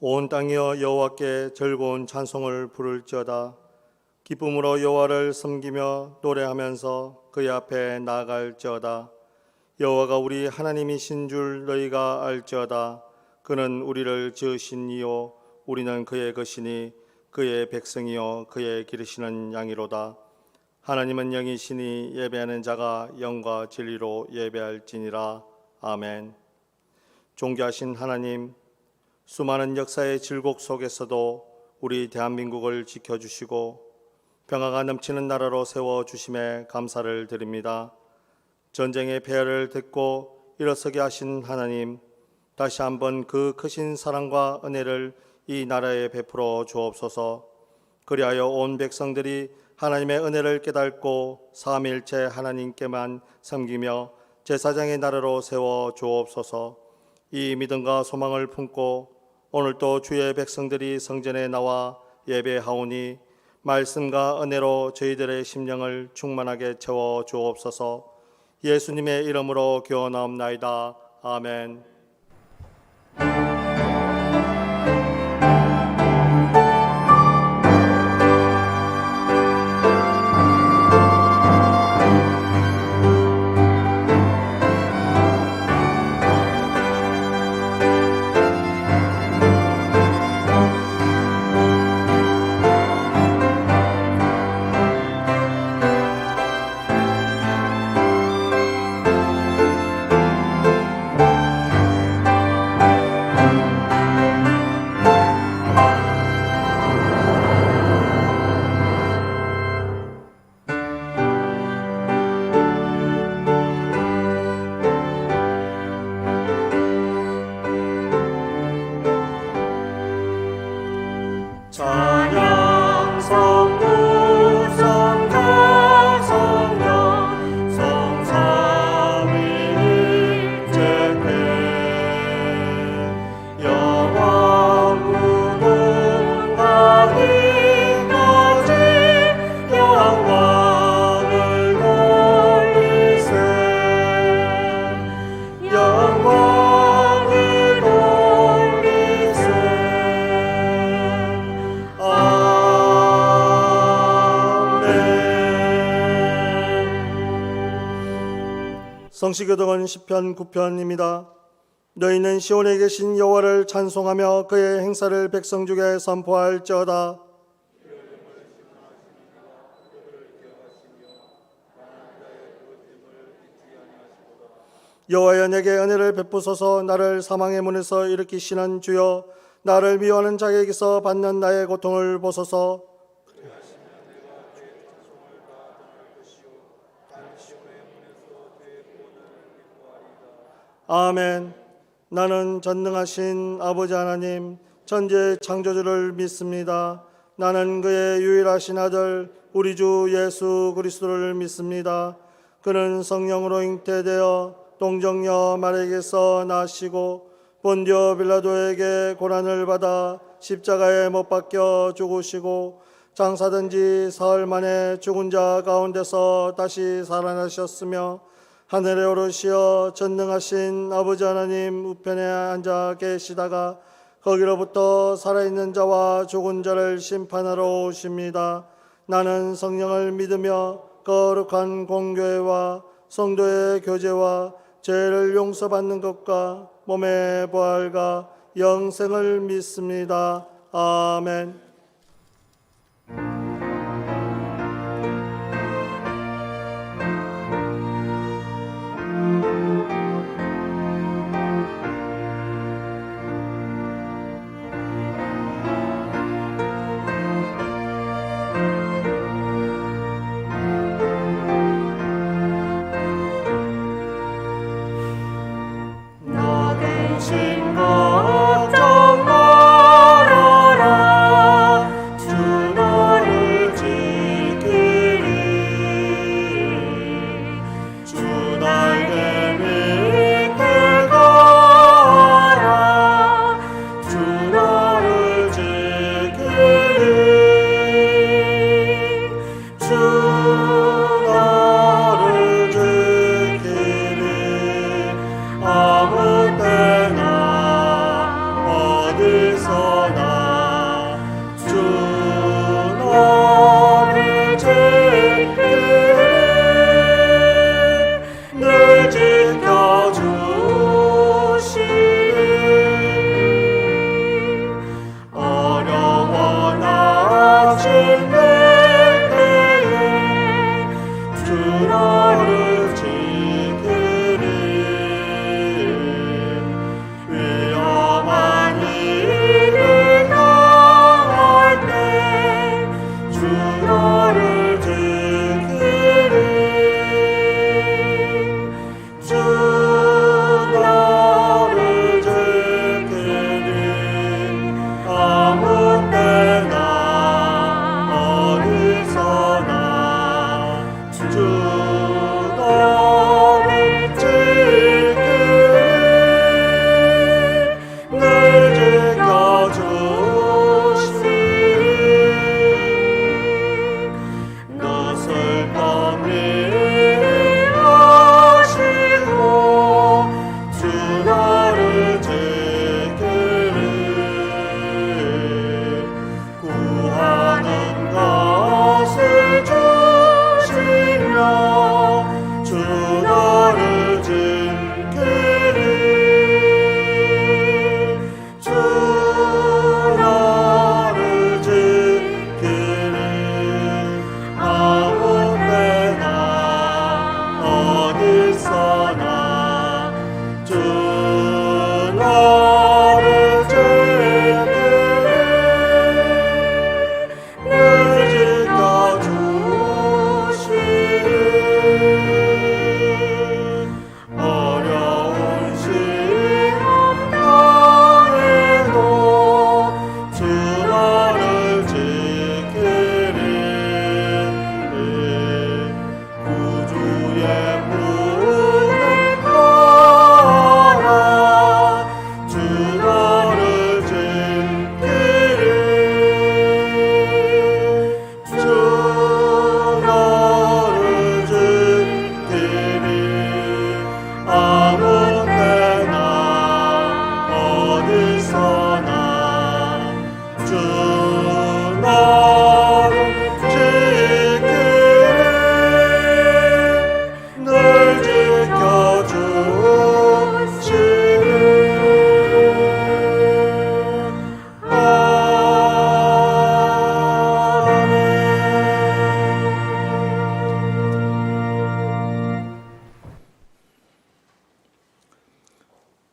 온 땅이여 여호와께 즐거운 찬송을 부를지어다. 기쁨으로 여호와를 섬기며 노래하면서 그의 앞에 나아갈지어다. 여호와가 우리 하나님이신 줄 너희가 알지어다. 그는 우리를 지으신 이요 우리는 그의 것이니 그의 백성이요 그의 기르시는 양이로다. 하나님은 영이시니 예배하는 자가 영과 진리로 예배할지니라. 아멘. 존귀하신 하나님, 수많은 역사의 질곡 속에서도 우리 대한민국을 지켜주시고 평화가 넘치는 나라로 세워주심에 감사를 드립니다. 전쟁의 폐허를 듣고 일어서게 하신 하나님, 다시 한번 그 크신 사랑과 은혜를 이 나라에 베풀어 주옵소서. 그리하여 온 백성들이 하나님의 은혜를 깨닫고 삼위일체 하나님께만 섬기며 제사장의 나라로 세워 주옵소서. 이 믿음과 소망을 품고 오늘도 주의 백성들이 성전에 나와 예배하오니 말씀과 은혜로 저희들의 심령을 충만하게 채워 주옵소서. 예수님의 이름으로 기원하옵나이다. 아멘. 성시교독은 시편 9편입니다. 너희는 시온에 계신 여호와를 찬송하며 그의 행사를 백성 중에 선포할지어다. 여호와여, 내게 은혜를 베푸소서. 나를 사망의 문에서 일으키시는 주여, 나를 미워하는 자에게서 받는 나의 고통을 보소서. 아멘. 나는 전능하신 아버지 하나님, 천지의 창조주를 믿습니다. 나는 그의 유일하신 아들 우리 주 예수 그리스도를 믿습니다. 그는 성령으로 잉태되어 동정녀 마리아에게서 나시고 본디오 빌라도에게 고난을 받아 십자가에 못 박혀 죽으시고 장사된 지 사흘 만에 죽은 자 가운데서 다시 살아나셨으며 하늘에 오르시어 전능하신 아버지 하나님 우편에 앉아 계시다가 거기로부터 살아있는 자와 죽은 자를 심판하러 오십니다. 나는 성령을 믿으며 거룩한 공교회와 성도의 교제와 죄를 용서받는 것과 몸의 부활과 영생을 믿습니다. 아멘. 너 대신 걱정 말아라.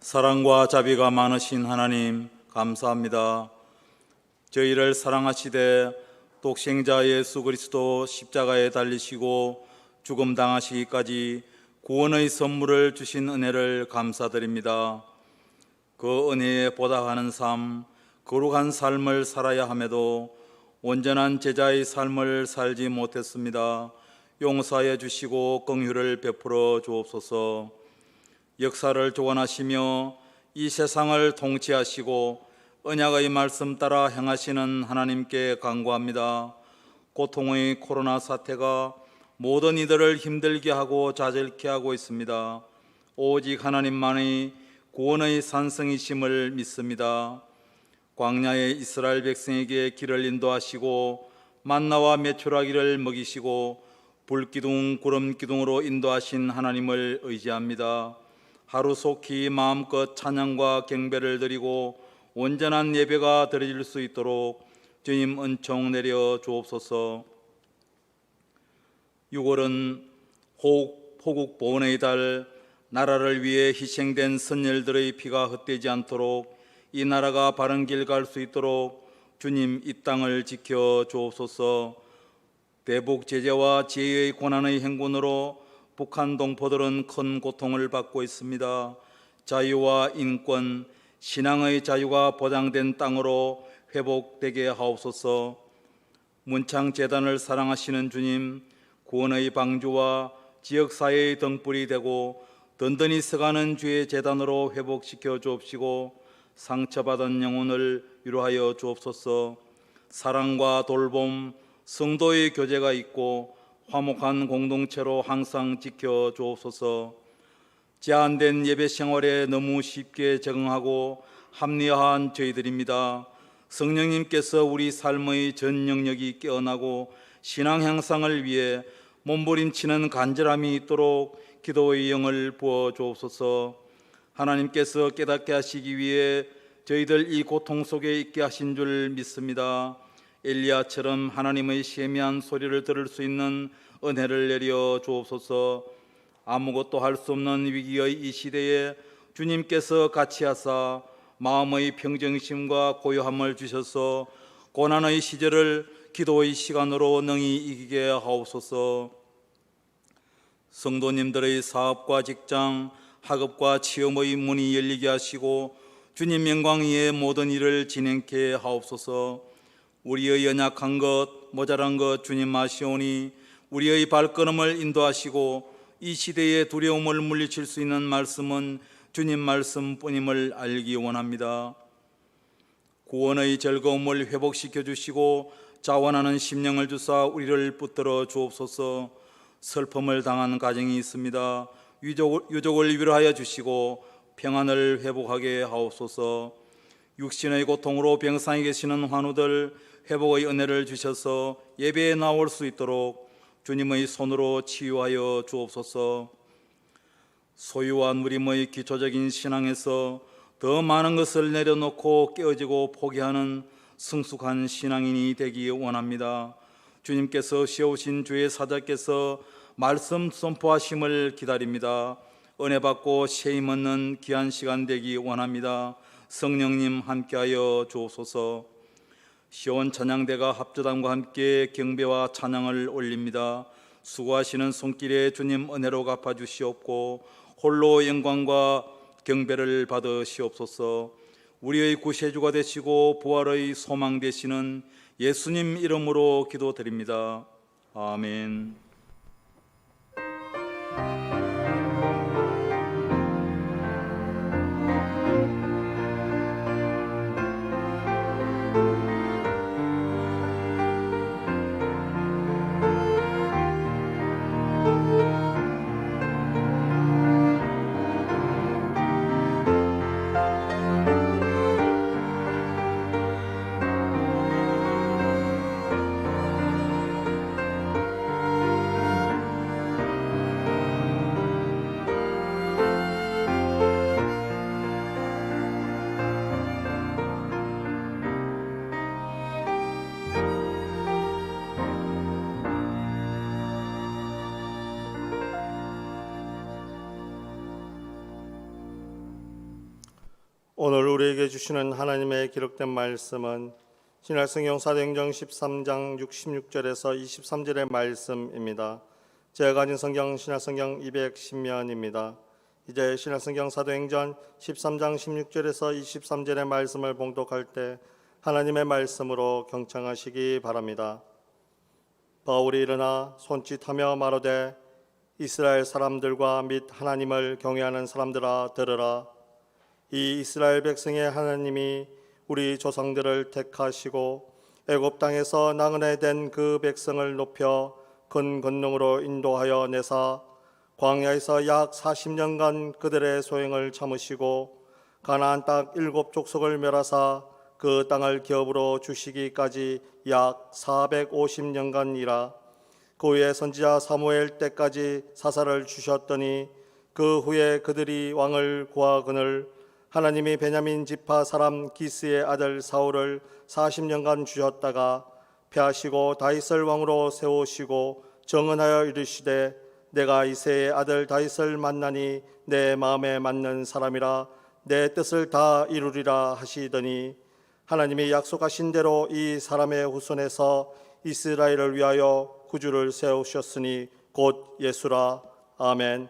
사랑과 자비가 많으신 하나님 감사합니다. 저희를 사랑하시되 독생자 예수 그리스도 십자가에 달리시고 죽음 당하시기까지 구원의 선물을 주신 은혜를 감사드립니다. 그 은혜에 보답하는 삶, 거룩한 삶을 살아야 함에도 온전한 제자의 삶을 살지 못했습니다. 용서해 주시고 긍휼을 베풀어 주옵소서. 역사를 주관하시며 이 세상을 통치하시고 언약의 말씀 따라 행하시는 하나님께 간구합니다. 고통의 코로나 사태가 모든 이들을 힘들게 하고 좌절케 하고 있습니다. 오직 하나님만이 구원의 산성이심을 믿습니다. 광야의 이스라엘 백성에게 길을 인도하시고 만나와 메추라기를 먹이시고 불기둥 구름기둥으로 인도하신 하나님을 의지합니다. 하루속히 마음껏 찬양과 경배를 드리고 온전한 예배가 드려질 수 있도록 주님 은총 내려 주옵소서. 6월은 호국 보훈의 달, 나라를 위해 희생된 선열들의 피가 헛되지 않도록 이 나라가 바른 길 갈 수 있도록 주님 이 땅을 지켜 주옵소서. 대북 제재와 지혜의 고난의 행군으로 북한 동포들은 큰 고통을 받고 있습니다. 자유와 인권, 신앙의 자유가 보장된 땅으로 회복되게 하옵소서. 문창재단을 사랑하시는 주님, 구원의 방주와 지역사회의 등불이 되고 든든히 서가는 주의 재단으로 회복시켜 주옵시고 상처받은 영혼을 위로하여 주옵소서. 사랑과 돌봄, 성도의 교제가 있고 화목한 공동체로 항상 지켜 주옵소서. 제한된 예배 생활에 너무 쉽게 적응하고 합리화한 저희들입니다. 성령님께서 우리 삶의 전 영역이 깨어나고 신앙 향상을 위해 몸부림치는 간절함이 있도록 기도의 영을 부어 주옵소서. 하나님께서 깨닫게 하시기 위해 저희들 이 고통 속에 있게 하신 줄 믿습니다. 엘리야처럼 하나님의 세미한 소리를 들을 수 있는 은혜를 내려 주옵소서. 아무것도 할 수 없는 위기의 이 시대에 주님께서 같이 하사 마음의 평정심과 고요함을 주셔서 고난의 시절을 기도의 시간으로 능히 이기게 하옵소서. 성도님들의 사업과 직장, 학업과 취업의 문이 열리게 하시고 주님 영광 위에 모든 일을 진행케 하옵소서. 우리의 연약한 것, 모자란 것 주님 아시오니 우리의 발걸음을 인도하시고 이 시대의 두려움을 물리칠 수 있는 말씀은 주님 말씀뿐임을 알기 원합니다. 구원의 즐거움을 회복시켜 주시고 자원하는 심령을 주사 우리를 붙들어 주옵소서. 슬픔을 당한 가정이 있습니다. 유족을 위로하여 주시고 평안을 회복하게 하옵소서. 육신의 고통으로 병상에 계시는 환우들 회복의 은혜를 주셔서 예배에 나올 수 있도록 주님의 손으로 치유하여 주옵소서. 소유와 누림의 기초적인 신앙에서 더 많은 것을 내려놓고 깨어지고 포기하는 성숙한 신앙인이 되기 원합니다. 주님께서 세우신 주의 사자께서 말씀 선포하심을 기다립니다. 은혜 받고 세임 얻는 귀한 시간 되기 원합니다. 성령님 함께하여 주옵소서. 시온 찬양대가 합주단과 함께 경배와 찬양을 올립니다. 수고하시는 손길에 주님 은혜로 갚아주시옵고 홀로 영광과 경배를 받으시옵소서. 우리의 구세주가 되시고 부활의 소망 되시는 예수님 이름으로 기도드립니다. 아멘. 오늘 우리에게 주시는 하나님의 기록된 말씀은 신약성경 사도행전 13장 66절에서 23절의 말씀입니다. 제가 가진 성경 신약성경 210면입니다. 이제 신약성경 사도행전 13장 16절에서 23절의 말씀을 봉독할 때 하나님의 말씀으로 경청하시기 바랍니다. 바울이 일어나 손짓하며 말하되 이스라엘 사람들과 및 하나님을 경외하는 사람들아 들으라. 이 이스라엘 백성의 하나님이 우리 조상들을 택하시고 애굽 땅에서 나그네 된 그 백성을 높여 큰 권능으로 인도하여 내사 광야에서 약 40년간 그들의 소행을 참으시고 가나안 땅 7족속을 멸하사 그 땅을 기업으로 주시기까지 약 450년간이라. 그 후에 선지자 사무엘 때까지 사사를 주셨더니 그 후에 그들이 왕을 구하거늘 하나님이 베냐민 지파 사람 기스의 아들 사울을 40년간 주셨다가 패하시고 다윗을 왕으로 세우시고 정언하여 이르시되 내가 이새의 아들 다윗을 만나니 내 마음에 맞는 사람이라 내 뜻을 다 이루리라 하시더니 하나님이 약속하신 대로 이 사람의 후손에서 이스라엘을 위하여 구주를 세우셨으니 곧 예수라. 아멘.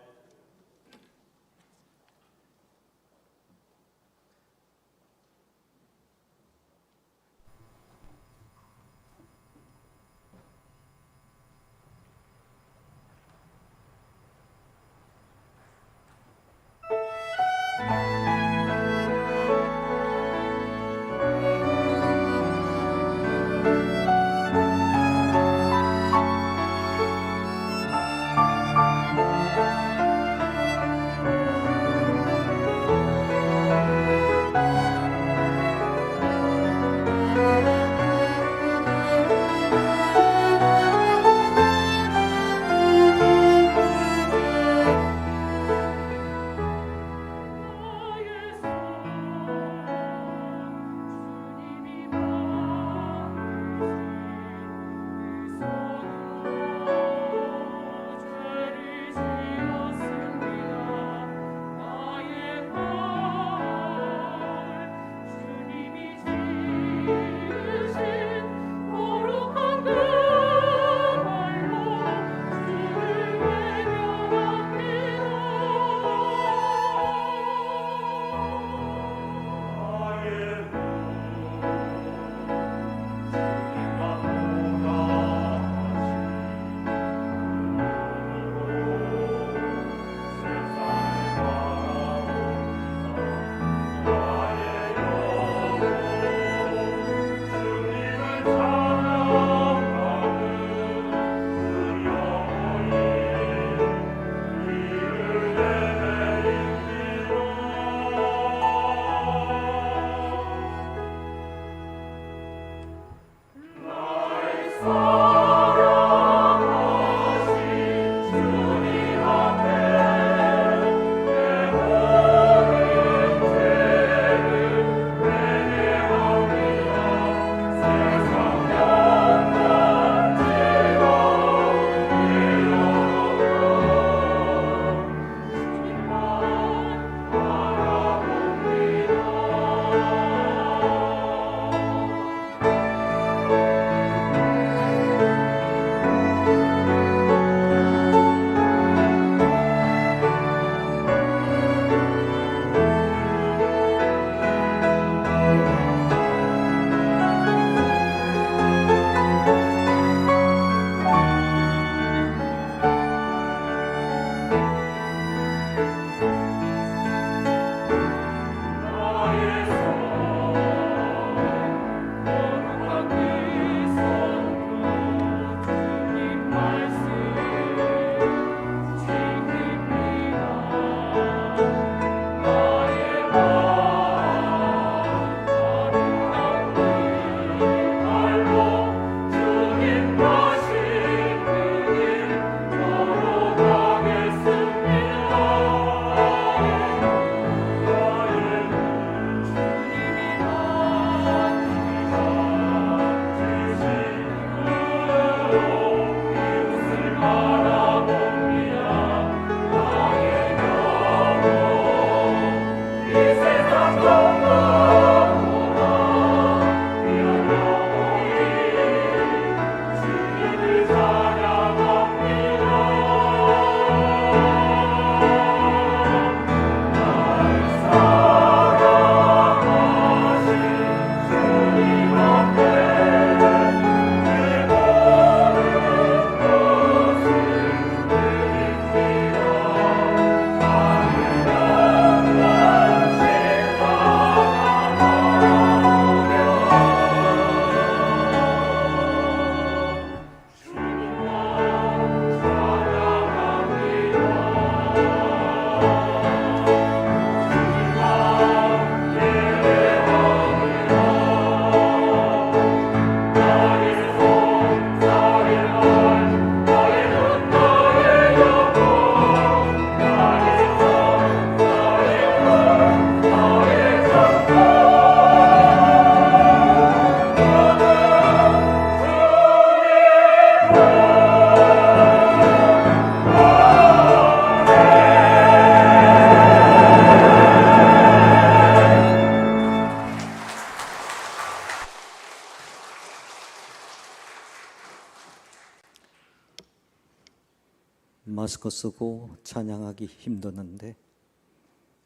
마스크 쓰고 찬양하기 힘드는데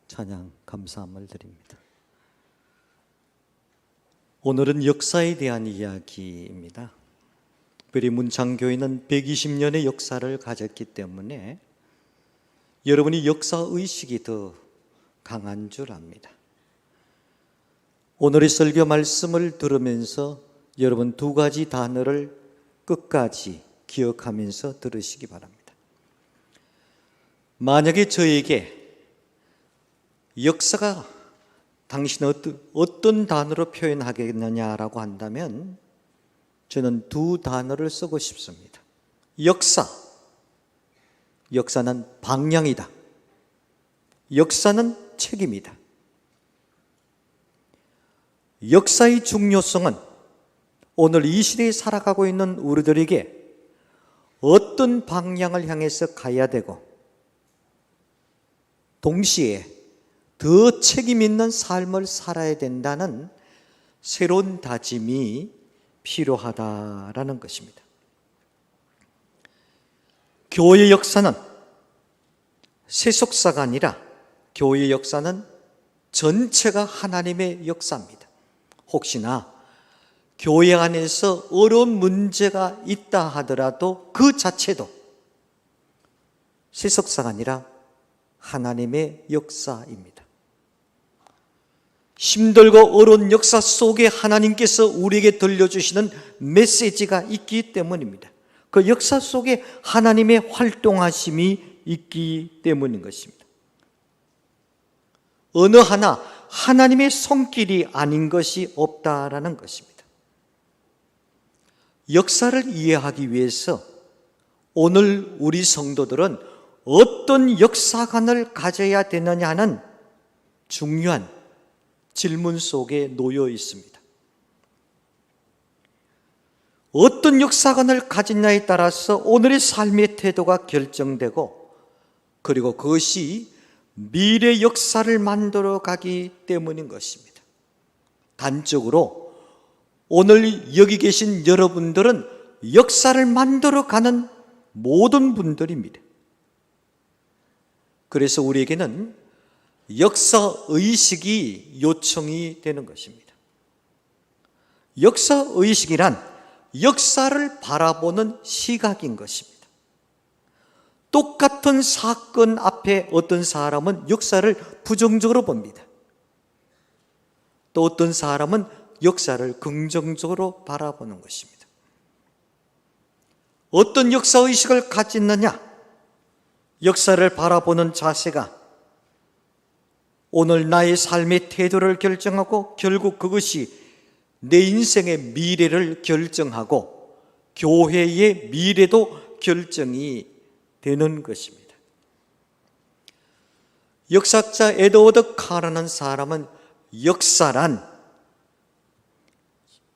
찬양 감사함을 드립니다. 오늘은 역사에 대한 이야기입니다. 특별히 문창교회는 120년의 역사를 가졌기 때문에 여러분이 역사의식이 더 강한 줄 압니다. 오늘의 설교 말씀을 들으면서 여러분 두 가지 단어를 끝까지 기억하면서 들으시기 바랍니다. 만약에 저에게 역사가 당신은 어떤 단어로 표현하겠느냐라고 한다면 저는 두 단어를 쓰고 싶습니다. 역사. 역사는 방향이다. 역사는 책임이다. 역사의 중요성은 오늘 이 시대에 살아가고 있는 우리들에게 어떤 방향을 향해서 가야 되고 동시에 더 책임 있는 삶을 살아야 된다는 새로운 다짐이 필요하다라는 것입니다. 교회 역사는 세속사가 아니라 교회 역사는 전체가 하나님의 역사입니다. 혹시나 교회 안에서 어려운 문제가 있다 하더라도 그 자체도 세속사가 아니라 하나님의 역사입니다. 힘들고 어려운 역사 속에 하나님께서 우리에게 들려주시는 메시지가 있기 때문입니다. 그 역사 속에 하나님의 활동하심이 있기 때문인 것입니다. 어느 하나 하나님의 손길이 아닌 것이 없다라는 것입니다. 역사를 이해하기 위해서 오늘 우리 성도들은 어떤 역사관을 가져야 되느냐 하는 중요한 질문 속에 놓여 있습니다. 어떤 역사관을 가지냐에 따라서 오늘의 삶의 태도가 결정되고 그리고 그것이 미래 역사를 만들어 가기 때문인 것입니다. 단적으로 오늘 여기 계신 여러분들은 역사를 만들어 가는 모든 분들입니다. 그래서 우리에게는 역사의식이 요청이 되는 것입니다. 역사의식이란 역사를 바라보는 시각인 것입니다. 똑같은 사건 앞에 어떤 사람은 역사를 부정적으로 봅니다. 또 어떤 사람은 역사를 긍정적으로 바라보는 것입니다. 어떤 역사의식을 가졌느냐? 역사를 바라보는 자세가 오늘 나의 삶의 태도를 결정하고 결국 그것이 내 인생의 미래를 결정하고 교회의 미래도 결정이 되는 것입니다. 역사학자 에드워드 카라는 사람은 역사란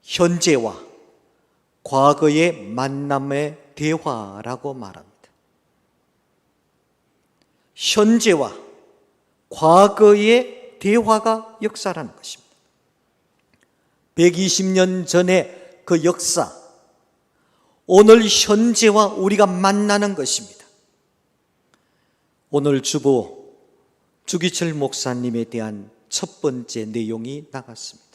현재와 과거의 만남의 대화라고 말합니다. 현재와 과거의 대화가 역사라는 것입니다. 120년 전의 그 역사, 오늘 현재와 우리가 만나는 것입니다. 오늘 주보 주기철 목사님에 대한 첫 번째 내용이 나갔습니다.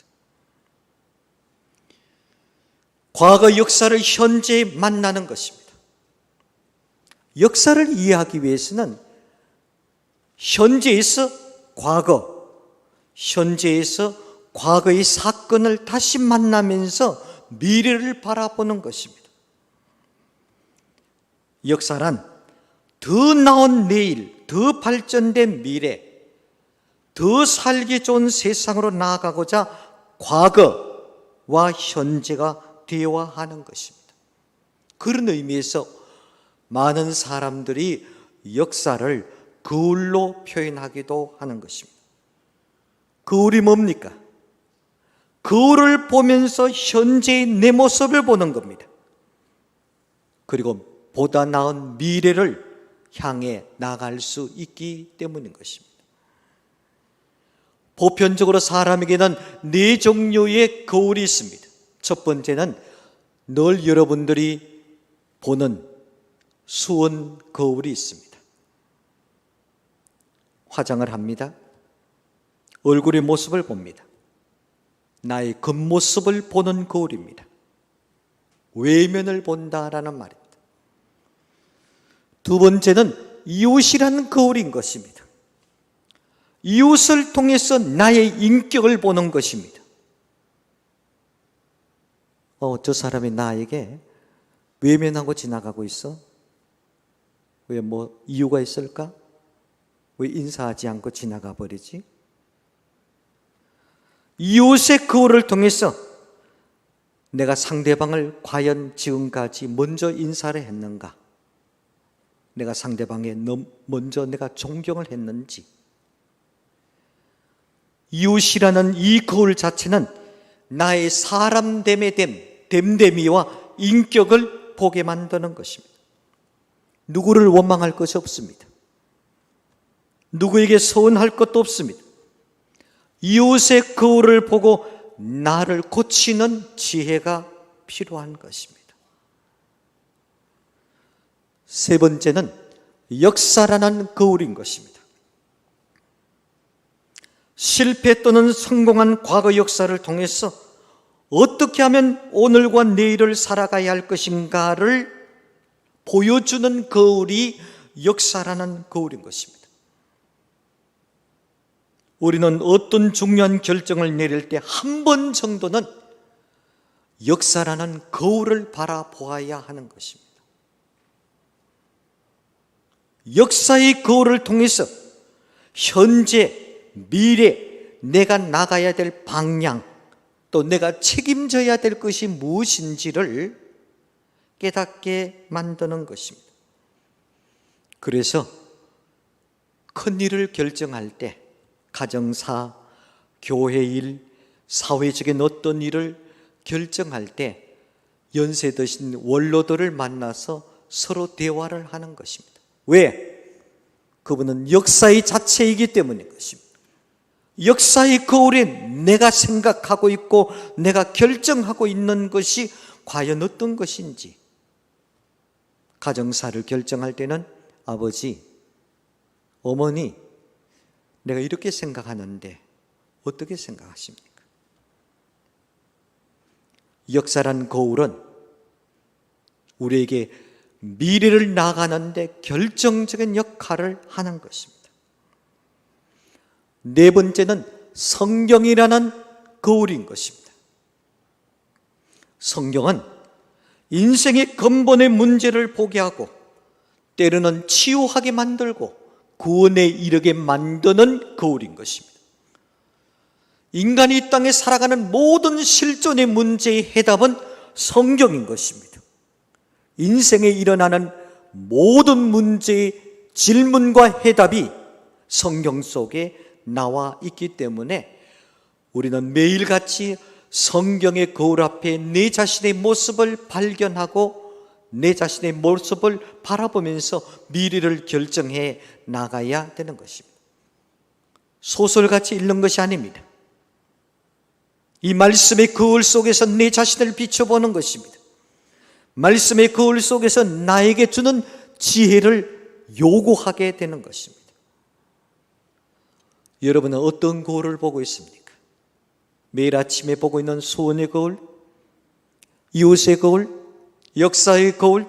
과거 역사를 현재에 만나는 것입니다. 역사를 이해하기 위해서는 현재에서 과거, 현재에서 과거의 사건을 다시 만나면서 미래를 바라보는 것입니다. 역사란 더 나은 내일, 더 발전된 미래, 더 살기 좋은 세상으로 나아가고자 과거와 현재가 대화하는 것입니다. 그런 의미에서 많은 사람들이 역사를 거울로 표현하기도 하는 것입니다. 거울이 뭡니까? 거울을 보면서 현재의 내 모습을 보는 겁니다. 그리고 보다 나은 미래를 향해 나갈 수 있기 때문인 것입니다. 보편적으로 사람에게는 네 종류의 거울이 있습니다. 첫 번째는 늘 여러분들이 보는 수원 거울이 있습니다. 화장을 합니다. 얼굴의 모습을 봅니다. 나의 겉모습을 보는 거울입니다. 외면을 본다라는 말입니다. 두 번째는 이웃이라는 거울인 것입니다. 이웃을 통해서 나의 인격을 보는 것입니다. 저 사람이 나에게 외면하고 지나가고 있어? 왜 뭐 이유가 있을까? 왜 인사하지 않고 지나가 버리지? 이웃의 거울을 통해서 내가 상대방을 과연 지금까지 먼저 인사를 했는가? 내가 상대방에 먼저 내가 존경을 했는지? 이웃이라는 이 거울 자체는 나의 사람됨의 됨됨이와 인격을 보게 만드는 것입니다. 누구를 원망할 것이 없습니다. 누구에게 서운할 것도 없습니다. 이웃의 거울을 보고 나를 고치는 지혜가 필요한 것입니다. 세 번째는 역사라는 거울인 것입니다. 실패 또는 성공한 과거 역사를 통해서 어떻게 하면 오늘과 내일을 살아가야 할 것인가를 보여주는 거울이 역사라는 거울인 것입니다. 우리는 어떤 중요한 결정을 내릴 때 한 번 정도는 역사라는 거울을 바라보아야 하는 것입니다. 역사의 거울을 통해서 현재, 미래, 내가 나가야 될 방향, 또 내가 책임져야 될 것이 무엇인지를 깨닫게 만드는 것입니다. 그래서 큰 일을 결정할 때 가정사, 교회 일, 사회적인 어떤 일을 결정할 때 연세 드신 원로들을 만나서 서로 대화를 하는 것입니다. 왜? 그분은 역사의 자체이기 때문인 것입니다. 역사의 거울에 내가 생각하고 있고 내가 결정하고 있는 것이 과연 어떤 것인지. 가정사를 결정할 때는 아버지, 어머니, 내가 이렇게 생각하는데 어떻게 생각하십니까? 역사란 거울은 우리에게 미래를 나가는데 결정적인 역할을 하는 것입니다. 네 번째는 성경이라는 거울인 것입니다. 성경은 인생의 근본의 문제를 보게 하고 때로는 치유하게 만들고 구원에 이르게 만드는 거울인 것입니다. 인간이 이 땅에 살아가는 모든 실존의 문제의 해답은 성경인 것입니다. 인생에 일어나는 모든 문제의 질문과 해답이 성경 속에 나와 있기 때문에 우리는 매일같이 성경의 거울 앞에 내 자신의 모습을 발견하고 내 자신의 모습을 바라보면서 미래를 결정해 나가야 되는 것입니다. 소설같이 읽는 것이 아닙니다. 이 말씀의 거울 속에서 내 자신을 비춰보는 것입니다. 말씀의 거울 속에서 나에게 주는 지혜를 요구하게 되는 것입니다. 여러분은 어떤 거울을 보고 있습니까? 매일 아침에 보고 있는 소원의 거울, 이웃의 거울, 역사의 거울,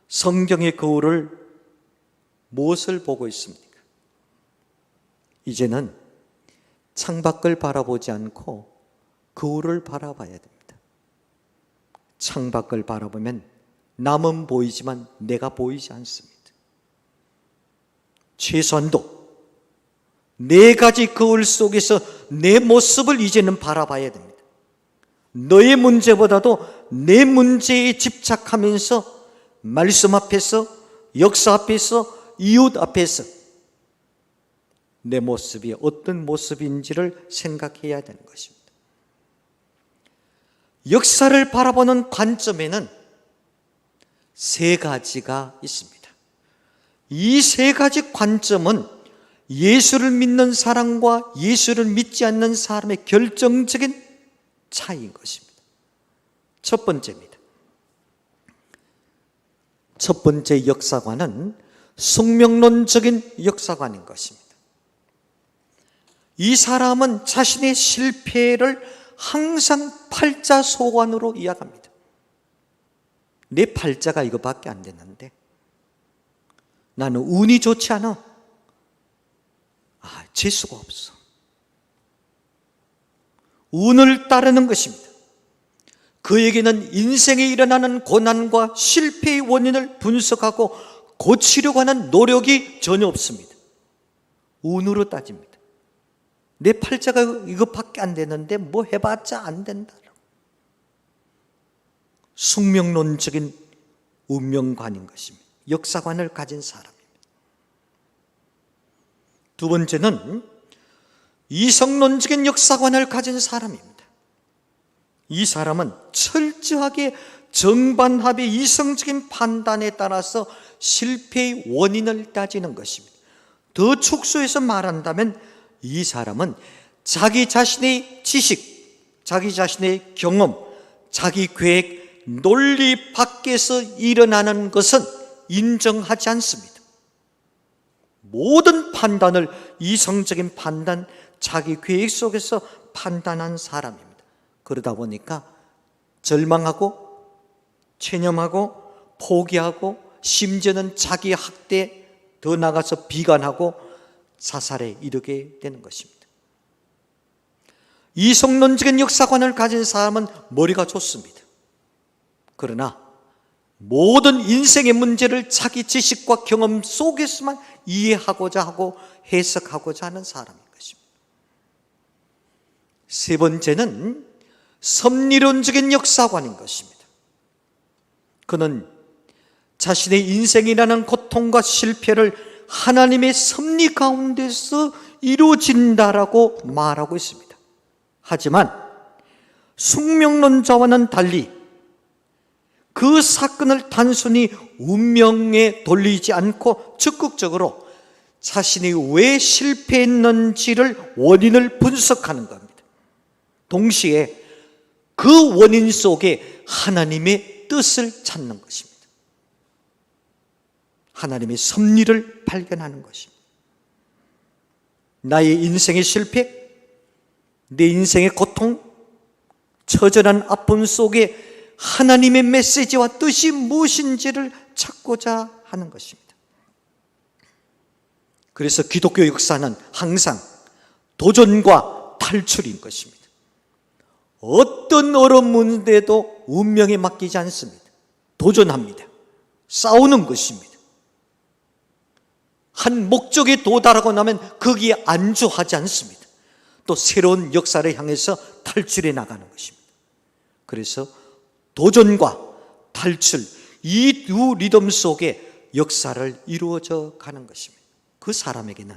성경의 거울을 무엇을 보고 있습니까? 이제는 창밖을 바라보지 않고 거울을 바라봐야 됩니다. 창밖을 바라보면 남은 보이지만 내가 보이지 않습니다. 최소한도 네 가지 거울 속에서 내 모습을 이제는 바라봐야 됩니다. 너의 문제보다도 내 문제에 집착하면서 말씀 앞에서, 역사 앞에서, 이웃 앞에서 내 모습이 어떤 모습인지를 생각해야 되는 것입니다. 역사를 바라보는 관점에는 세 가지가 있습니다. 이 세 가지 관점은 예수를 믿는 사람과 예수를 믿지 않는 사람의 결정적인 차이인 것입니다. 첫 번째입니다. 첫 번째 역사관은 숙명론적인 역사관인 것입니다. 이 사람은 자신의 실패를 항상 팔자소관으로 이야기합니다. 내 팔자가 이거밖에 안 됐는데 나는 운이 좋지 않아. 재수가 없어. 운을 따르는 것입니다. 그에게는 인생에 일어나는 고난과 실패의 원인을 분석하고 고치려고 하는 노력이 전혀 없습니다. 운으로 따집니다. 내 팔자가 이것밖에 안 되는데 뭐 해봤자 안 된다. 숙명론적인 운명관인 것입니다. 역사관을 가진 사람입니다. 두 번째는 이성론적인 역사관을 가진 사람입니다. 이 사람은 철저하게 정반합의 이성적인 판단에 따라서 실패의 원인을 따지는 것입니다. 더 축소해서 말한다면 이 사람은 자기 자신의 지식, 자기 자신의 경험, 자기 계획, 논리 밖에서 일어나는 것은 인정하지 않습니다. 모든 판단을 이성적인 판단, 자기 계획 속에서 판단한 사람입니다. 그러다 보니까 절망하고 체념하고 포기하고 심지어는 자기 학대, 더 나가서 비관하고 자살에 이르게 되는 것입니다. 이성론적인 역사관을 가진 사람은 머리가 좋습니다. 그러나 모든 인생의 문제를 자기 지식과 경험 속에서만 이해하고자 하고 해석하고자 하는 사람인 것입니다. 세 번째는 섭리론적인 역사관인 것입니다. 그는 자신의 인생이라는 고통과 실패를 하나님의 섭리 가운데서 이루어진다라고 말하고 있습니다. 하지만 숙명론자와는 달리 그 사건을 단순히 운명에 돌리지 않고 적극적으로 자신이 왜 실패했는지를 원인을 분석하는 겁니다. 동시에 그 원인 속에 하나님의 뜻을 찾는 것입니다. 하나님의 섭리를 발견하는 것입니다. 나의 인생의 실패, 내 인생의 고통, 처절한 아픔 속에 하나님의 메시지와 뜻이 무엇인지를 찾고자 하는 것입니다. 그래서 기독교 역사는 항상 도전과 탈출인 것입니다. 어떤 어려운 문제도 운명에 맡기지 않습니다. 도전합니다. 싸우는 것입니다. 한 목적에 도달하고 나면 거기에 안주하지 않습니다. 또 새로운 역사를 향해서 탈출해 나가는 것입니다. 그래서 도전과 탈출, 이 두 리듬 속에 역사를 이루어져 가는 것입니다. 그 사람에게는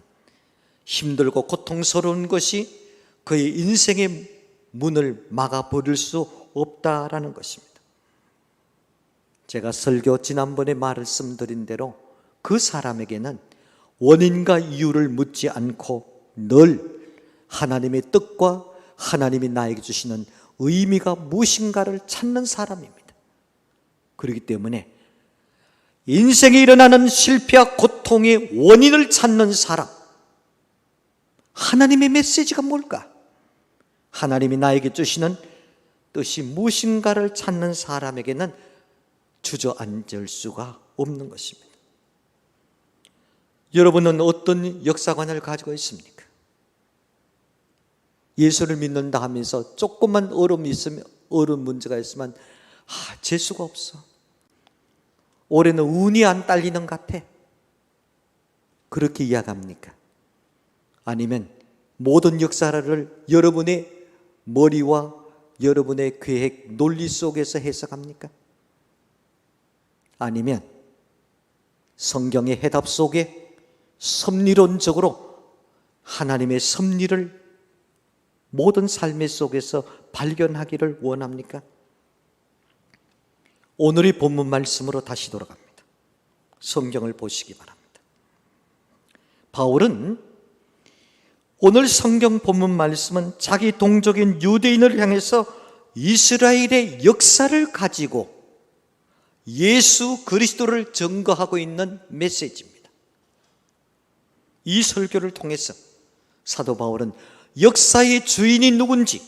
힘들고 고통스러운 것이 그의 인생의 문을 막아버릴 수 없다라는 것입니다. 제가 설교 지난번에 말씀드린 대로 그 사람에게는 원인과 이유를 묻지 않고 늘 하나님의 뜻과 하나님이 나에게 주시는 의미가 무엇인가를 찾는 사람입니다. 그렇기 때문에 인생에 일어나는 실패와 고통의 원인을 찾는 사람, 하나님의 메시지가 뭘까? 하나님이 나에게 주시는 뜻이 무엇인가를 찾는 사람에게는 주저앉을 수가 없는 것입니다. 여러분은 어떤 역사관을 가지고 있습니까? 예수를 믿는다 하면서 조금만 어려움이 있으면, 어려운 문제가 있으면 재수가 없어. 올해는 운이 안 딸리는 것 같아. 그렇게 이야기합니까? 아니면 모든 역사를 여러분의 머리와 여러분의 계획, 논리 속에서 해석합니까? 아니면 성경의 해답 속에 섭리론적으로 하나님의 섭리를 모든 삶의 속에서 발견하기를 원합니까? 오늘의 본문 말씀으로 다시 돌아갑니다. 성경을 보시기 바랍니다. 바울은 오늘 성경 본문 말씀은 자기 동족인 유대인을 향해서 이스라엘의 역사를 가지고 예수 그리스도를 증거하고 있는 메시지입니다. 이 설교를 통해서 사도 바울은 역사의 주인이 누군지,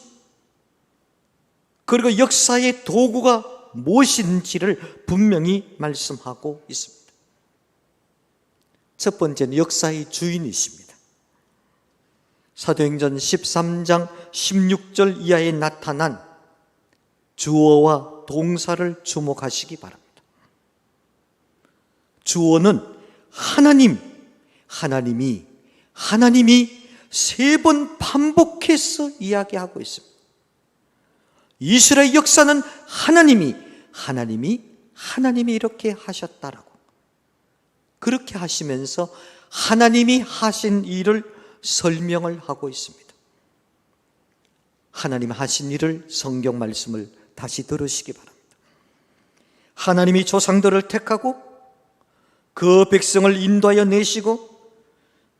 그리고 역사의 도구가 무엇인지를 분명히 말씀하고 있습니다. 첫 번째는 역사의 주인이십니다. 사도행전 13장 16절 이하에 나타난 주어와 동사를 주목하시기 바랍니다. 주어는 하나님이 세 번 반복해서 이야기하고 있습니다. 이스라엘 역사는 하나님이 이렇게 하셨다라고, 그렇게 하시면서 하나님이 하신 일을 설명을 하고 있습니다. 하나님 하신 일을, 성경 말씀을 다시 들으시기 바랍니다. 하나님이 조상들을 택하고 그 백성을 인도하여 내시고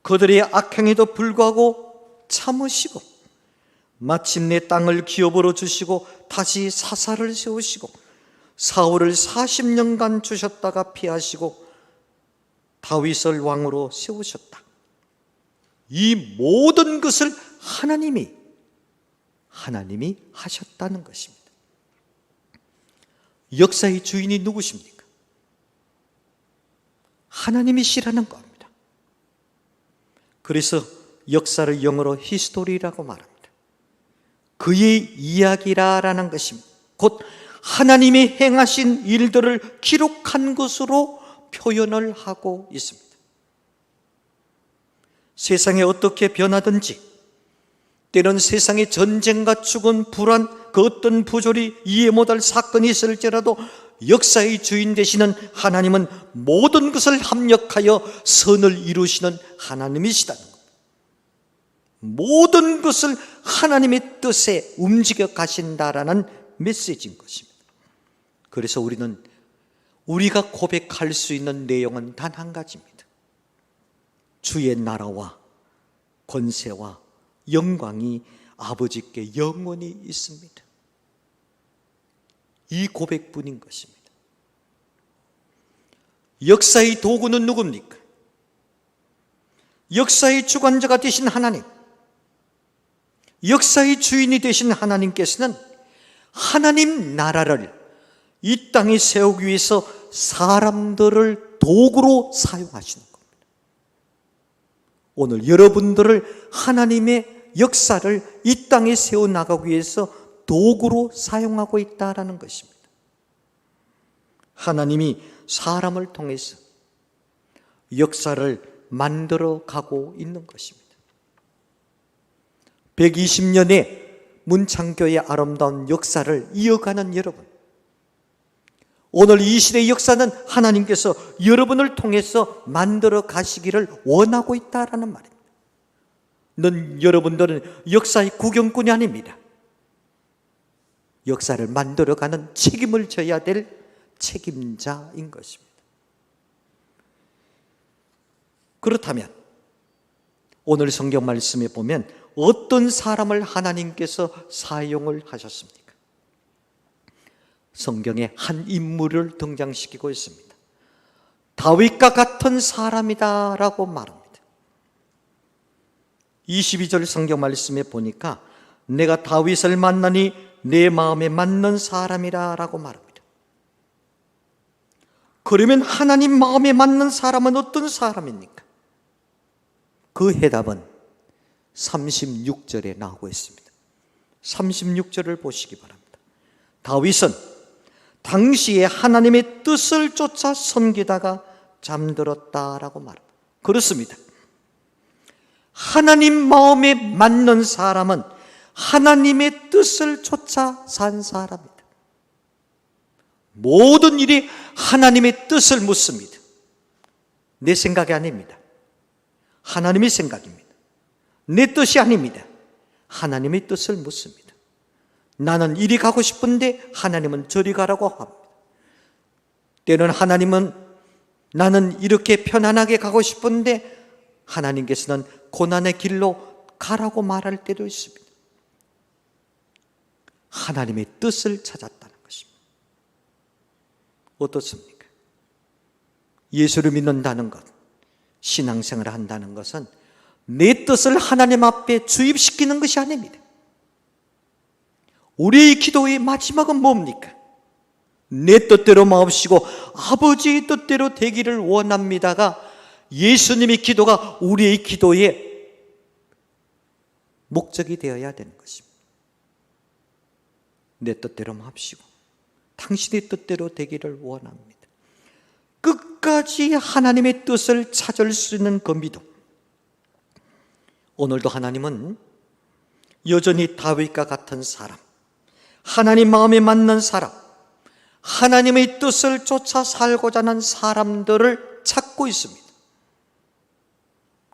그들의 악행에도 불구하고 참으시고 마침내 땅을 기업으로 주시고 다시 사사를 세우시고 사울을 40년간 주셨다가 피하시고 다윗을 왕으로 세우셨다. 이 모든 것을 하나님이 하셨다는 것입니다. 역사의 주인이 누구십니까? 하나님이시라는 겁니다. 그래서 역사를 영어로 히스토리라고 말합니다. 그의 이야기라는 것입니다. 곧 하나님이 행하신 일들을 기록한 것으로 표현을 하고 있습니다. 세상이 어떻게 변하든지, 때론 세상에 전쟁과 죽음, 불안, 그 어떤 부조리, 이해 못할 사건이 있을지라도 역사의 주인 되시는 하나님은 모든 것을 합력하여 선을 이루시는 하나님이시다는 것. 모든 것을 하나님의 뜻에 움직여 가신다라는 메시지인 것입니다. 그래서 우리가 고백할 수 있는 내용은 단 한 가지입니다. 주의 나라와 권세와 영광이 아버지께 영원히 있습니다. 이 고백뿐인 것입니다. 역사의 도구는 누굽니까? 역사의 주관자가 되신 하나님, 역사의 주인이 되신 하나님께서는 하나님 나라를 이 땅에 세우기 위해서 사람들을 도구로 사용하시는 겁니다. 오늘 여러분들을 하나님의 역사를 이 땅에 세워나가기 위해서 도구로 사용하고 있다는 것입니다. 하나님이 사람을 통해서 역사를 만들어 가고 있는 것입니다. 120년의 문창교의 아름다운 역사를 이어가는 여러분, 오늘 이 시대의 역사는 하나님께서 여러분을 통해서 만들어 가시기를 원하고 있다라는 말입니다. 여러분들은 역사의 구경꾼이 아닙니다. 역사를 만들어가는 책임을 져야 될 책임자인 것입니다. 그렇다면 오늘 성경 말씀에 보면 어떤 사람을 하나님께서 사용을 하셨습니까? 성경에 한 인물을 등장시키고 있습니다. 다윗과 같은 사람이다라고 말합니다. 22절 성경 말씀에 보니까 내가 다윗을 만나니 내 마음에 맞는 사람이라고 말합니다. 그러면 하나님 마음에 맞는 사람은 어떤 사람입니까? 그 해답은 36절에 나오고 있습니다. 36절을 보시기 바랍니다. 다윗은 당시에 하나님의 뜻을 쫓아 섬기다가 잠들었다라고 말합니다. 그렇습니다. 하나님 마음에 맞는 사람은 하나님의 뜻을 쫓아 산 사람입니다. 모든 일이 하나님의 뜻을 묻습니다. 내 생각이 아닙니다. 하나님의 생각입니다. 내 뜻이 아닙니다. 하나님의 뜻을 묻습니다. 나는 이리 가고 싶은데 하나님은 저리 가라고 합니다. 때는 하나님은 나는 이렇게 편안하게 가고 싶은데 하나님께서는 고난의 길로 가라고 말할 때도 있습니다. 하나님의 뜻을 찾았다는 것입니다. 어떻습니까? 예수를 믿는다는 것, 신앙생활을 한다는 것은 내 뜻을 하나님 앞에 주입시키는 것이 아닙니다. 우리의 기도의 마지막은 뭡니까? 내 뜻대로 마옵시고 아버지의 뜻대로 되기를 원합니다가 예수님의 기도가 우리의 기도의 목적이 되어야 되는 것입니다. 내 뜻대로 마옵시고 당신의 뜻대로 되기를 원합니다. 끝까지 하나님의 뜻을 찾을 수 있는 그 믿음. 오늘도 하나님은 여전히 다윗과 같은 사람, 하나님 마음에 맞는 사람, 하나님의 뜻을 쫓아 살고자 하는 사람들을 찾고 있습니다.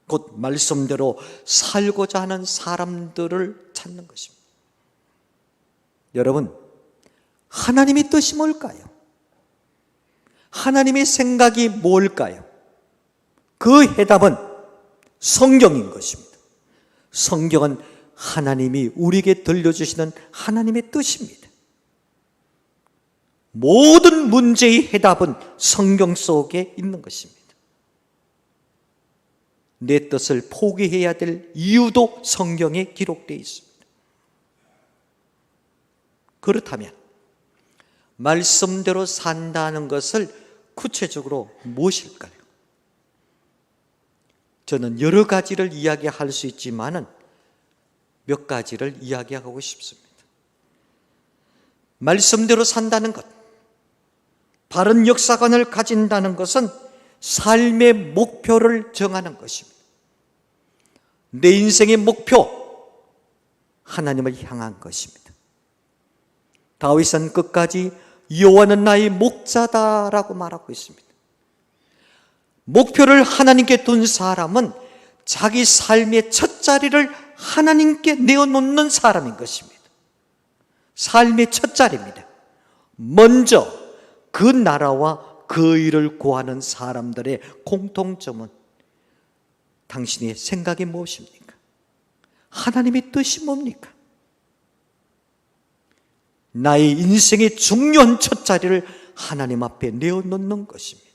곧 말씀대로 살고자 하는 사람들을 찾는 것입니다. 여러분, 하나님의 뜻이 뭘까요? 하나님의 생각이 뭘까요? 그 해답은 성경인 것입니다. 성경은 하나님이 우리에게 들려주시는 하나님의 뜻입니다. 모든 문제의 해답은 성경 속에 있는 것입니다. 내 뜻을 포기해야 될 이유도 성경에 기록되어 있습니다. 그렇다면 말씀대로 산다는 것을 구체적으로 무엇일까요? 저는 여러 가지를 이야기할 수 있지만은 몇 가지를 이야기하고 싶습니다. 말씀대로 산다는 것, 바른 역사관을 가진다는 것은 삶의 목표를 정하는 것입니다. 내 인생의 목표, 하나님을 향한 것입니다. 다윗은 끝까지 여호와는 나의 목자다라고 말하고 있습니다. 목표를 하나님께 둔 사람은 자기 삶의 첫 자리를 하나님께 내어놓는 사람인 것입니다. 삶의 첫 자리입니다. 먼저 그 나라와 그 일을 구하는 사람들의 공통점은 당신의 생각이 무엇입니까? 하나님의 뜻이 뭡니까? 나의 인생의 중요한 첫 자리를 하나님 앞에 내어놓는 것입니다.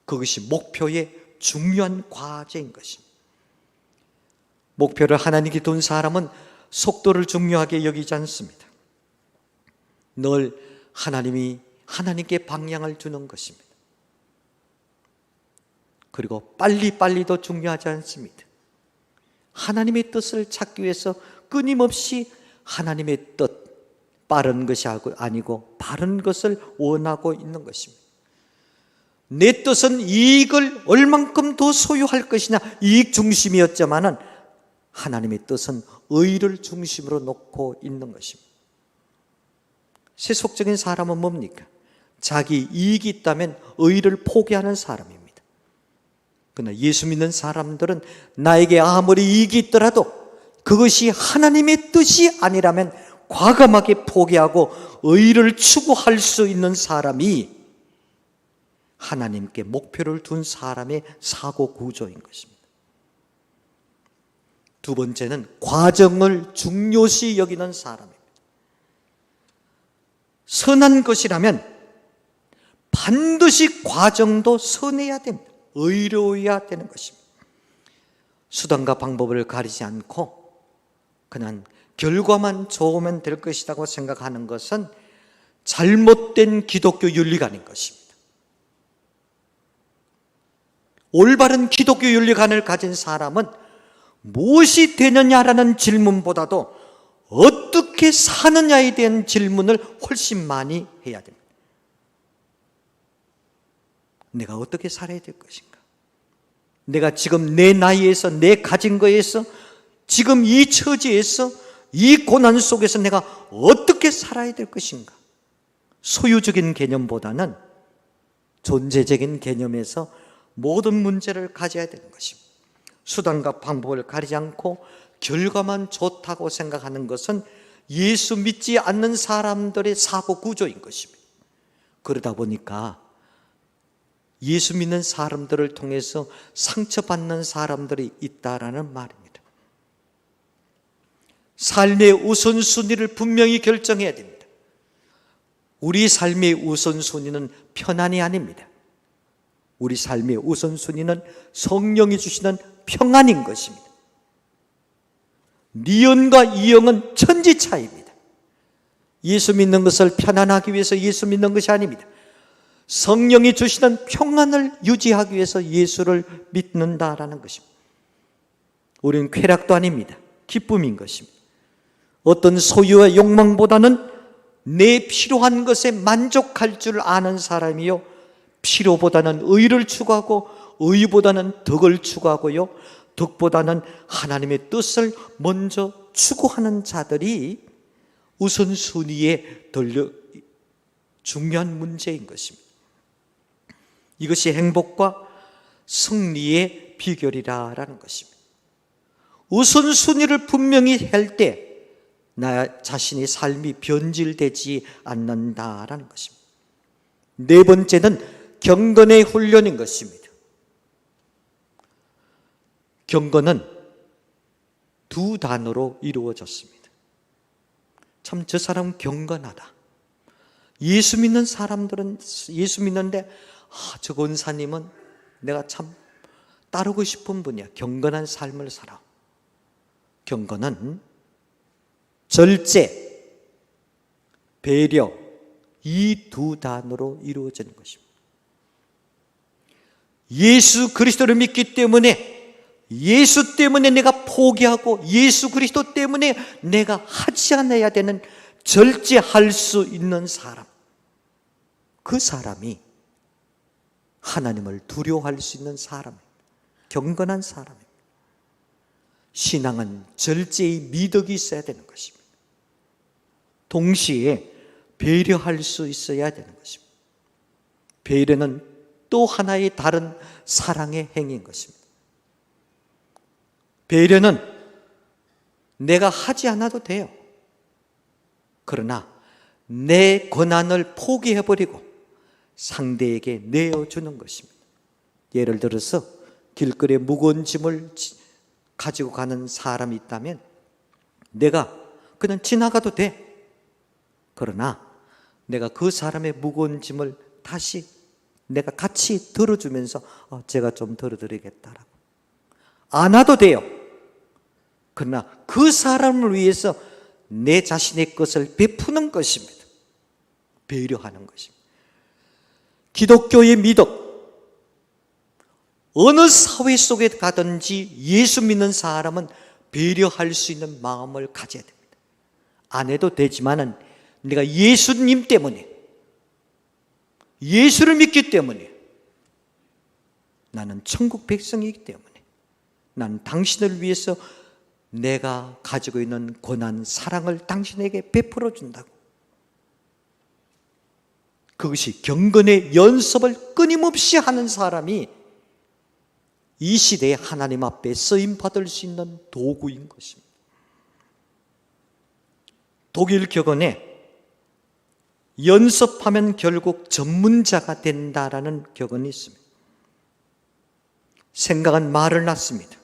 그것이 목표의 중요한 과제인 것입니다. 목표를 하나님께 둔 사람은 속도를 중요하게 여기지 않습니다. 늘 하나님께 방향을 주는 것입니다. 그리고 빨리빨리도 중요하지 않습니다. 하나님의 뜻을 찾기 위해서 끊임없이 하나님의 뜻, 빠른 것이 아니고 바른 것을 원하고 있는 것입니다. 내 뜻은 이익을 얼만큼 더 소유할 것이냐, 이익 중심이었지만은 하나님의 뜻은 의를 중심으로 놓고 있는 것입니다. 세속적인 사람은 뭡니까? 자기 이익이 있다면 의를 포기하는 사람입니다. 그러나 예수 믿는 사람들은 나에게 아무리 이익이 있더라도 그것이 하나님의 뜻이 아니라면 과감하게 포기하고 의를 추구할 수 있는 사람이 하나님께 목표를 둔 사람의 사고 구조인 것입니다. 두 번째는 과정을 중요시 여기는 사람입니다. 선한 것이라면 반드시 과정도 선해야 됩니다. 의로워야 되는 것입니다. 수단과 방법을 가리지 않고 그냥 결과만 좋으면 될 것이라고 생각하는 것은 잘못된 기독교 윤리관인 것입니다. 올바른 기독교 윤리관을 가진 사람은 무엇이 되느냐라는 질문보다도 어떻게 사느냐에 대한 질문을 훨씬 많이 해야 됩니다. 내가 어떻게 살아야 될 것인가? 내가 지금 내 나이에서, 내 가진 거에서, 지금 이 처지에서, 이 고난 속에서 내가 어떻게 살아야 될 것인가? 소유적인 개념보다는 존재적인 개념에서 모든 문제를 가져야 되는 것입니다. 수단과 방법을 가리지 않고 결과만 좋다고 생각하는 것은 예수 믿지 않는 사람들의 사고 구조인 것입니다. 그러다 보니까 예수 믿는 사람들을 통해서 상처받는 사람들이 있다라는 말입니다. 삶의 우선순위를 분명히 결정해야 됩니다. 우리 삶의 우선순위는 편안이 아닙니다. 우리 삶의 우선순위는 성령이 주시는 평안인 것입니다. 니은과 이응은 천지차이입니다. 예수 믿는 것을 편안하기 위해서 예수 믿는 것이 아닙니다. 성령이 주시는 평안을 유지하기 위해서 예수를 믿는다라는 것입니다. 우리는 쾌락도 아닙니다. 기쁨인 것입니다. 어떤 소유와 욕망보다는 내 필요한 것에 만족할 줄 아는 사람이요, 필요보다는 의를 추구하고 의보다는 덕을 추구하고요, 덕보다는 하나님의 뜻을 먼저 추구하는 자들이 우선순위에 중요한 문제인 것입니다. 이것이 행복과 승리의 비결이라는 것입니다. 우선순위를 분명히 할 때 나 자신의 삶이 변질되지 않는다라는 것입니다. 네 번째는 경건의 훈련인 것입니다. 경건은 두 단어로 이루어졌습니다. 참 저 사람은 경건하다. 예수 믿는 사람들은 예수 믿는데 저 권사님은 내가 참 따르고 싶은 분이야. 경건한 삶을 살아. 경건은 절제, 배려, 이 두 단어로 이루어지는 것입니다. 예수 그리스도를 믿기 때문에, 예수 때문에 내가 포기하고 예수 그리스도 때문에 내가 하지 않아야 되는, 절제할 수 있는 사람, 그 사람이 하나님을 두려워할 수 있는 사람입니다. 경건한 사람입니다. 신앙은 절제의 미덕이 있어야 되는 것입니다. 동시에 배려할 수 있어야 되는 것입니다. 배려는 또 하나의 다른 사랑의 행위인 것입니다. 배려는 내가 하지 않아도 돼요. 그러나 내 권한을 포기해버리고 상대에게 내어주는 것입니다. 예를 들어서 길거리에 무거운 짐을 가지고 가는 사람이 있다면 내가 그냥 지나가도 돼. 그러나 내가 그 사람의 무거운 짐을 다시 내가 같이 들어주면서 제가 좀 들어드리겠다라고. 안 와도 돼요. 그러나 그 사람을 위해서 내 자신의 것을 베푸는 것입니다. 배려하는 것입니다. 기독교의 미덕, 어느 사회 속에 가든지 예수 믿는 사람은 배려할 수 있는 마음을 가져야 됩니다. 안 해도 되지만은 내가 예수님 때문에, 예수를 믿기 때문에, 나는 천국 백성이기 때문에 나는 당신을 위해서 내가 가지고 있는 권한, 사랑을 당신에게 베풀어 준다고. 그것이 경건의 연습을 끊임없이 하는 사람이 이 시대에 하나님 앞에 쓰임받을 수 있는 도구인 것입니다. 독일 격언에 연습하면 결국 전문자가 된다라는 격언이 있습니다. 생각은 말을 낳습니다.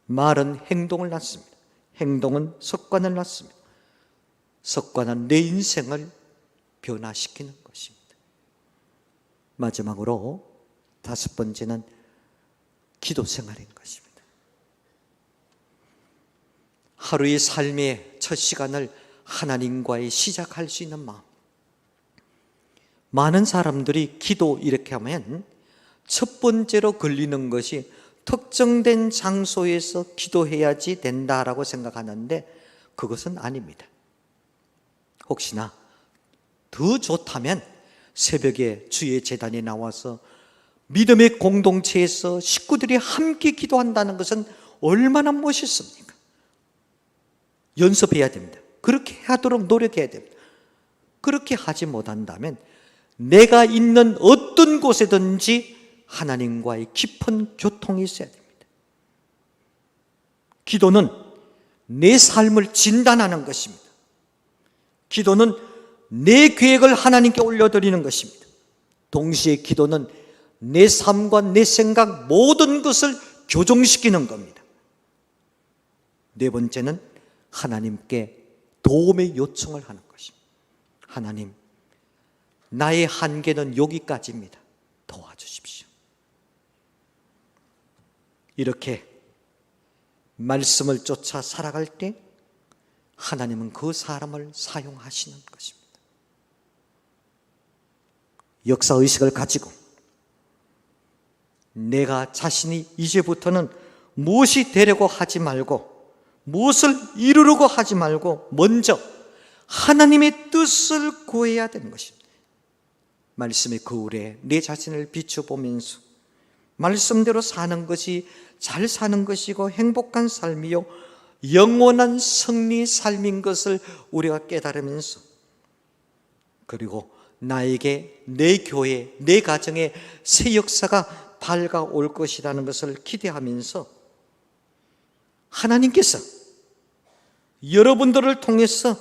말은 행동을 낳습니다. 행동은 습관을 낳습니다. 습관은 내 인생을 변화시키는 것입니다. 마지막으로 다섯 번째는 기도 생활인 것입니다. 하루의 삶의 첫 시간을 하나님과의 시작할 수 있는 마음. 많은 사람들이 기도 이렇게 하면 첫 번째로 걸리는 것이 특정된 장소에서 기도해야지 된다라고 생각하는데 그것은 아닙니다. 혹시나 더 좋다면 새벽에 주의 제단에 나와서 믿음의 공동체에서 식구들이 함께 기도한다는 것은 얼마나 멋있습니까? 연습해야 됩니다. 그렇게 하도록 노력해야 됩니다. 그렇게 하지 못한다면 내가 있는 어떤 곳에든지 하나님과의 깊은 교통이 있어야 됩니다. 기도는 내 삶을 진단하는 것입니다. 기도는 내 계획을 하나님께 올려드리는 것입니다. 동시에 기도는 내 삶과 내 생각 모든 것을 교정시키는 겁니다. 네 번째는 하나님께 도움의 요청을 하는 것입니다. 하나님, 나의 한계는 여기까지입니다. 도와주십시오. 이렇게 말씀을 쫓아 살아갈 때 하나님은 그 사람을 사용하시는 것입니다. 역사의식을 가지고 내가 자신이 이제부터는 무엇이 되려고 하지 말고, 무엇을 이루려고 하지 말고 먼저 하나님의 뜻을 구해야 되는 것입니다. 말씀의 거울에 내 자신을 비춰보면서 말씀대로 사는 것이 잘 사는 것이고 행복한 삶이요 영원한 승리의 삶인 것을 우리가 깨달으면서, 그리고 나에게, 내 교회, 내 가정에 새 역사가 밝아올 것이라는 것을 기대하면서 하나님께서 여러분들을 통해서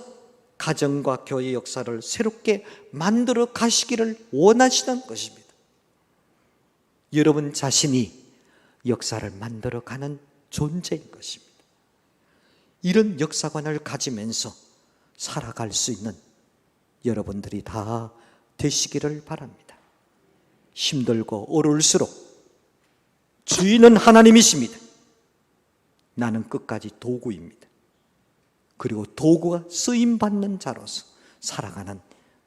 가정과 교회 역사를 새롭게 만들어 가시기를 원하시는 것입니다. 여러분 자신이 역사를 만들어 가는 존재인 것입니다. 이런 역사관을 가지면서 살아갈 수 있는 여러분들이 다 되시기를 바랍니다. 힘들고 어려울수록 주인은 하나님이십니다. 나는 끝까지 도구입니다. 그리고 도구가 쓰임받는 자로서 살아가는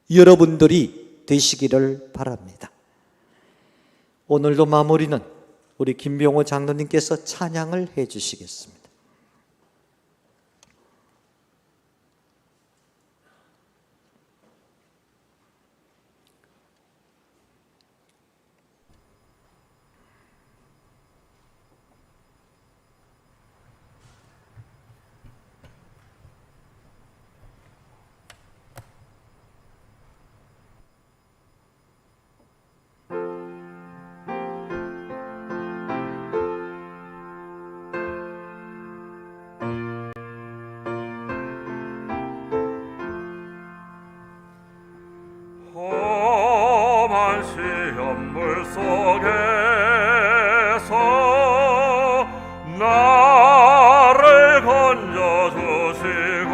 여러분들이 되시기를 바랍니다. 오늘도 마무리는 우리 김병호 장로님께서 찬양을 해 주시겠습니다. 험한 시험물 속에서 나를 건져주시고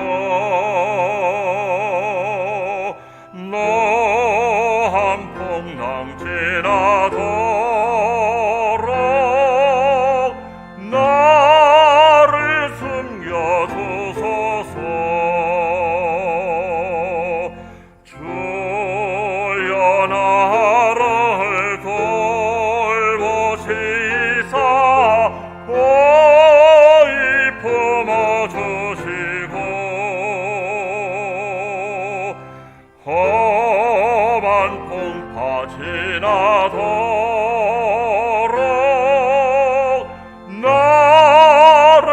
노한 풍랑 지나도록 나를 숨겨주소서. 주여 나를 돌보시사 보이 품어주시고 험한 풍파 지나도록 나를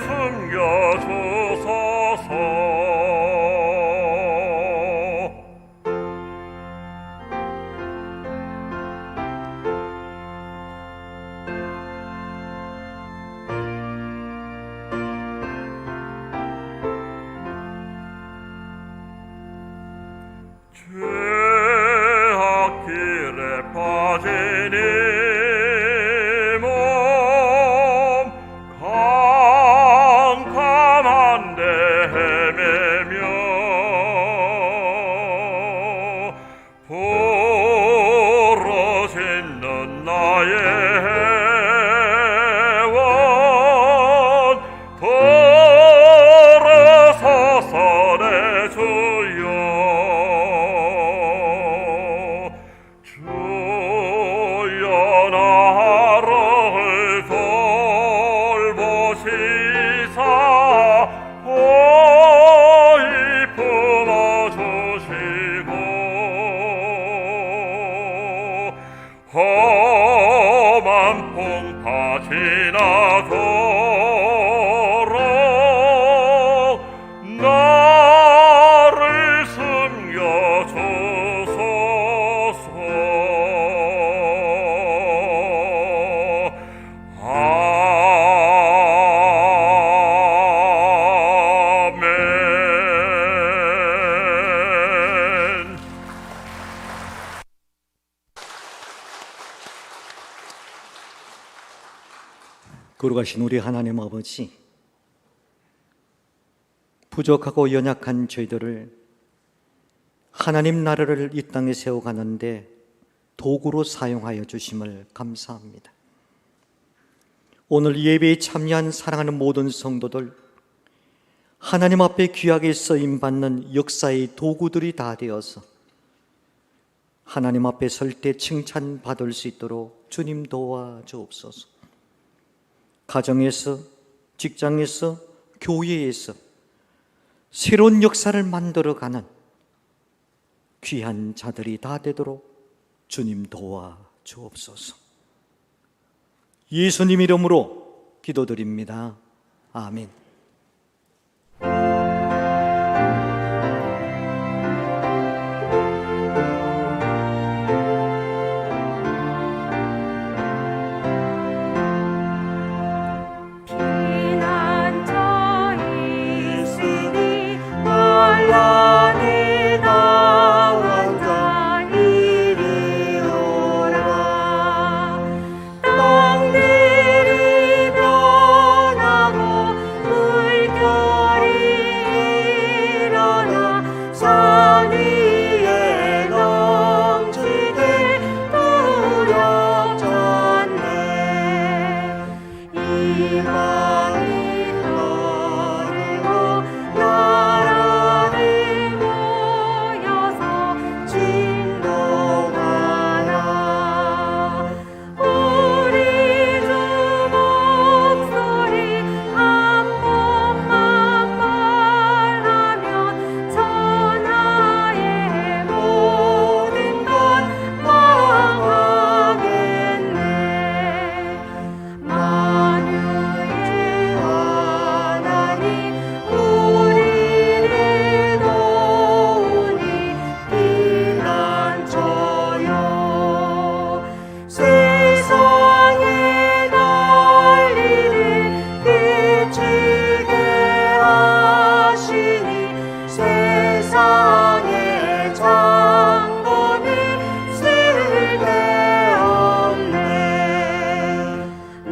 숨겨주소서. 죄악 길에 빠진 이 몸 캄캄한 데 헤매며 부러지는 나의 해원 돌아서서 내 주여. 주여 나를 돌보시사 보이 품어주시고 험한 풍파 지나도록 나를 숨겨주소서. 아멘. 거룩하신 우리 하나님 아버지, 부족하고 연약한 저희들을 하나님 나라를 이 땅에 세워가는데 도구로 사용하여 주심을 감사합니다. 오늘 예배에 참여한 사랑하는 모든 성도들, 하나님 앞에 귀하게 쓰임받는 역사의 도구들이 다 되어서 하나님 앞에 설 때 칭찬받을 수 있도록 주님 도와주옵소서. 가정에서, 직장에서, 교회에서 새로운 역사를 만들어가는 귀한 자들이 다 되도록 주님 도와주옵소서. 예수님 이름으로 기도드립니다. 아멘. 피난처이시니 환란을 당한 자 이리 오라. 땅들이 변하고 물결이 일어나 산 위에 넘치길 두렵잖네. 이방이 떠들고 나라들 모여서 진동하라. 우리 주 목소리 한 번만 말하면 천하의 모든 것 망하겠네. 만유의 하나님 우리를 도우니 피난처요. 세상의 난리를 그치게 하시니 세상의 장엄이 쓸데없네.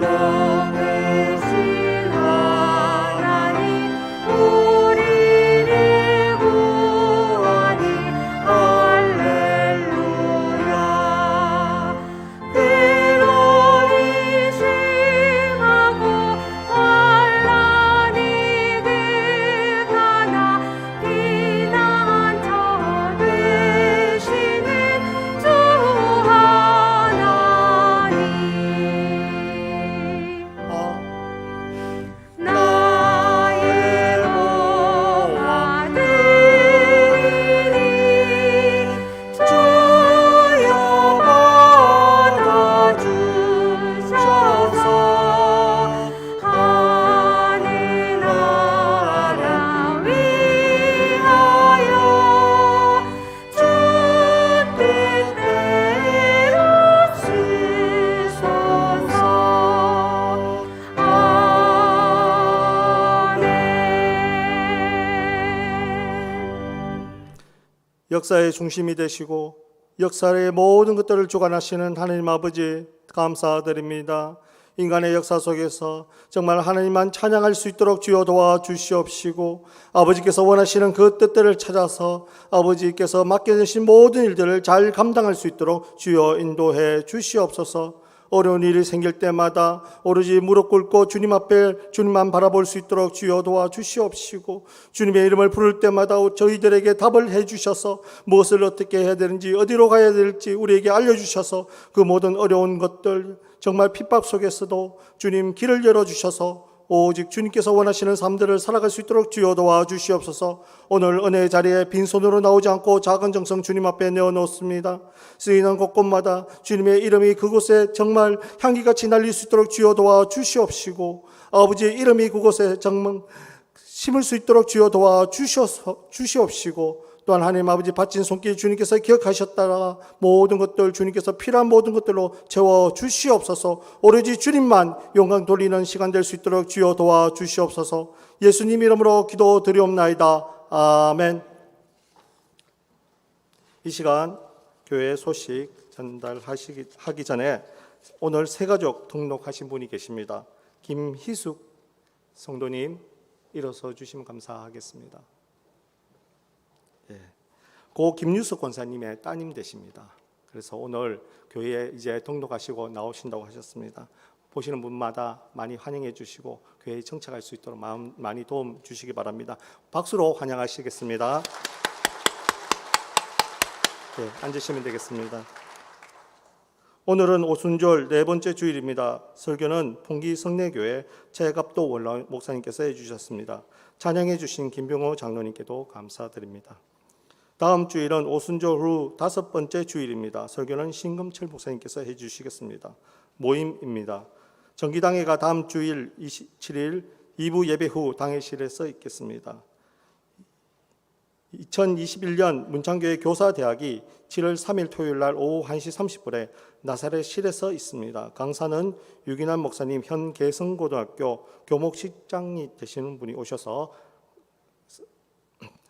높으신 하나님 우리를 구하니 할렐루야. 괴로움이 심하고 환란이 극하나 피난처 되시는 주 하나님. 나의 몸아들이니 주여 받아주셔서 하늘 나라 위하여 주 뜻대로 쓰소서. 아멘. 역사의 중심이 되시고 역사의 모든 것들을 주관하시는 하나님 아버지 감사드립니다. 인간의 역사 속에서 정말 하나님만 찬양할 수 있도록 주여 도와주시옵시고 아버지께서 원하시는 그 뜻들을 찾아서 아버지께서 맡겨주신 모든 일들을 잘 감당할 수 있도록 주여 인도해 주시옵소서. 어려운 일이 생길 때마다 오로지 무릎 꿇고 주님 앞에 주님만 바라볼 수 있도록 주여 도와주시옵시고 주님의 이름을 부를 때마다 저희들에게 답을 해주셔서 무엇을 어떻게 해야 되는지 어디로 가야 될지 우리에게 알려주셔서 그 모든 어려운 것들 정말 핍박 속에서도 주님 길을 열어주셔서 오직 주님께서 원하시는 삶들을 살아갈 수 있도록 주여 도와주시옵소서. 오늘 은혜의 자리에 빈손으로 나오지 않고 작은 정성 주님 앞에 내어놓습니다. 쓰이는 곳곳마다 주님의 이름이 그곳에 정말 향기같이 날릴 수 있도록 주여 도와주시옵시고 아버지의 이름이 그곳에 정말 심을 수 있도록 주여 도와주시옵시고 또한 하나님 아버지 바친 손길 주님께서 기억하셨다가 모든 것들 주님께서 필요한 모든 것들로 채워주시옵소서. 오로지 주님만 영광 돌리는 시간 될 수 있도록 주여 도와주시옵소서. 예수님 이름으로 기도드리옵나이다. 아멘. 이 시간 교회 소식 전달하기 전에 오늘 새가족 등록하신 분이 계십니다. 김희숙 성도님 일어서 주시면 감사하겠습니다. 고 김유숙 권사님의 따님 되십니다. 그래서 오늘 교회에 이제 등록하시고 나오신다고 하셨습니다. 보시는 분마다 많이 환영해 주시고 교회에 정착할 수 있도록 많이 도움 주시기 바랍니다. 박수로 환영하시겠습니다. 네, 앉으시면 되겠습니다. 오늘은 오순절 네 번째 주일입니다. 설교는 풍기 성내교회 최갑도 원로 목사님께서 해주셨습니다. 찬양해 주신 김병호 장로님께도 감사드립니다. 다음 주일은 오순절 후 다섯 번째 주일입니다. 설교는 신금철 목사님께서 해주시겠습니다. 모임입니다. 정기당회가 다음 주일 27일 2부 예배 후 당회실에서 있겠습니다. 2021년 문창교회 교사대학이 7월 3일 토요일 날 오후 1시 30분에 나사렛실에서 있습니다. 강사는 유기남 목사님 현 개성고등학교 교목실장이 되시는 분이 오셔서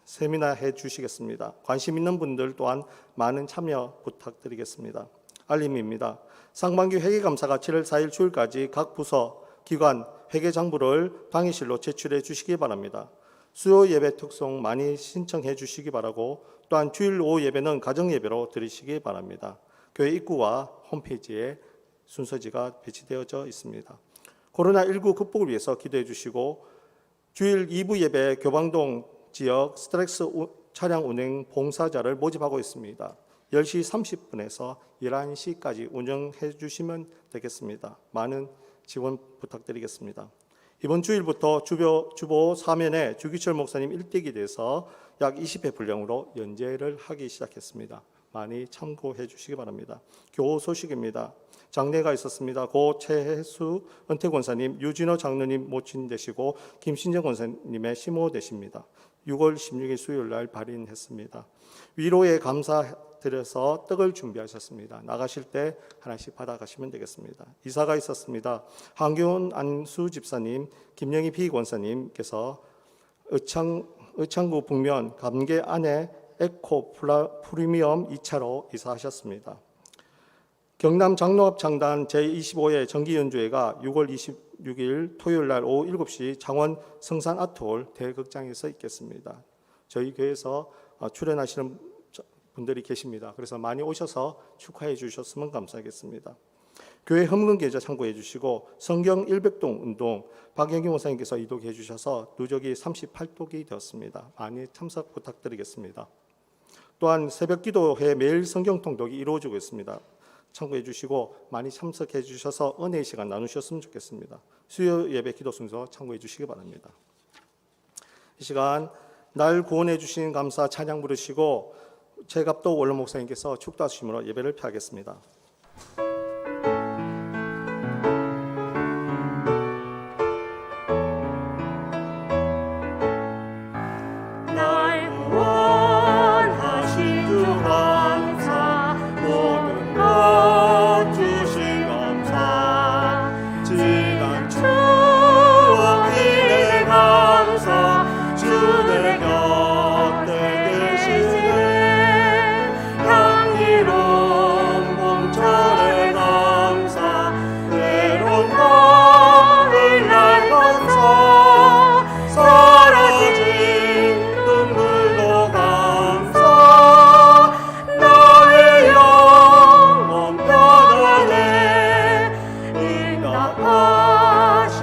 세미나 해 주시겠습니다. 관심 있는 분들 또한 많은 참여 부탁드리겠습니다. 알림입니다. 상반기 회계감사가 7월 4일 주일까지 각 부서, 기관, 회계장부를 당회실로 제출해 주시기 바랍니다. 수요 예배 특송 많이 신청해 주시기 바라고 또한 주일 오후 예배는 가정예배로 드리시기 바랍니다. 교회 입구와 홈페이지에 순서지가 배치되어져 있습니다. 코로나19 극복을 위해서 기도해 주시고 주일 2부 예배 교방동 지역 스트렉스 차량 운행 봉사자를 모집하고 있습니다. 10시 30분에서 11시까지 운영해 주시면 되겠습니다. 많은 지원 부탁드리겠습니다. 이번 주일부터 주보 사면에 주기철 목사님 일대기에 대해서 약 20회 분량으로 연재를 하기 시작했습니다. 많이 참고해 주시기 바랍니다. 교우 소식입니다. 장례가 있었습니다. 고 최혜수 은퇴 권사님, 유진호 장로님 모친 되시고 김신정 권사님의 시모 되십니다. 6월 16일 수요일 날 발인했습니다. 위로에 감사드려서 떡을 준비하셨습니다. 나가실 때 하나씩 받아가시면 되겠습니다. 이사가 있었습니다. 한교원 안수 집사님, 김영희 비권사님께서 의창구 북면 감계 안에 에코 프리미엄 2차로 이사하셨습니다. 경남 장로합창단 제25회 정기연주회가 6월 26일 토요일 날 오후 7시 창원 성산 아트홀 대극장에서 있겠습니다. 저희 교회에서 출연하시는 분들이 계십니다. 그래서 많이 오셔서 축하해 주셨으면 감사하겠습니다. 교회 헌금 계좌 참고해 주시고 성경 100동 운동 박영경 원사님께서 이독해 주셔서 누적이 38독이 되었습니다. 많이 참석 부탁드리겠습니다. 또한 새벽 기도회 매일 성경 통독이 이루어지고 있습니다. 참고해 주시고 많이 참석해 주셔서 은혜의 시간 나누셨으면 좋겠습니다. 수요 예배 기도 순서 참고해 주시기 바랍니다. 이 시간 날 구원해 주신 감사 찬양 부르시고 최갑도 원로 목사님께서 축도하심으로 예배를 펴겠습니다. 날 구원하신 주 감사 모든 것 주신 감사 지난 추억이 감사 주의 곁에 계시네 향기로운 봄철의 감사 외로운 가을 날 감사 사라진 눈물도 감사 나의 영혼 편안해 응답하신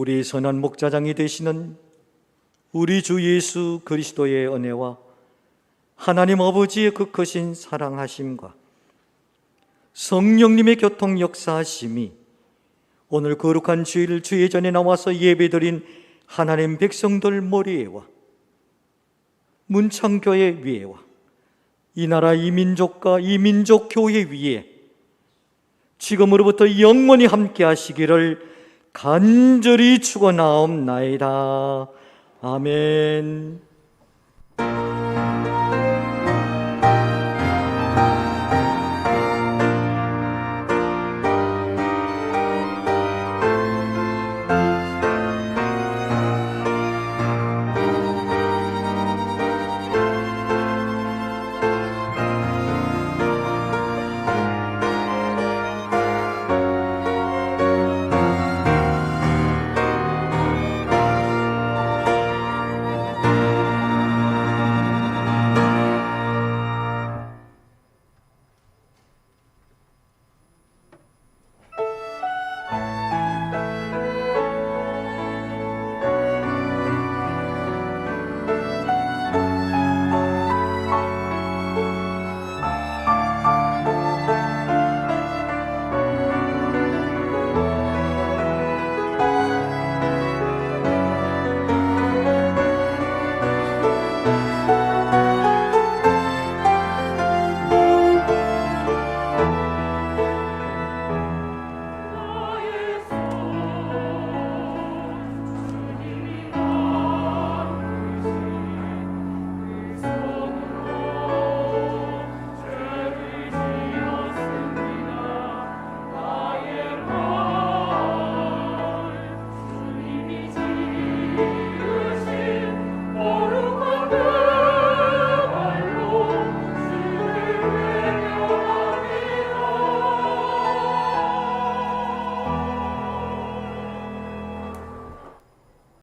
우리 선한 목자장이 되시는 우리 주 예수 그리스도의 은혜와 하나님 아버지의 그 크신 사랑하심과 성령님의 교통 역사하심이 오늘 거룩한 주일 주의 전에 나와서 예배드린 하나님 백성들 머리에와 문창교회 위에와 이 나라 이 민족과 이 민족 교회 위에 지금으로부터 영원히 함께 하시기를 간절히 축원하옵나이다. 아멘.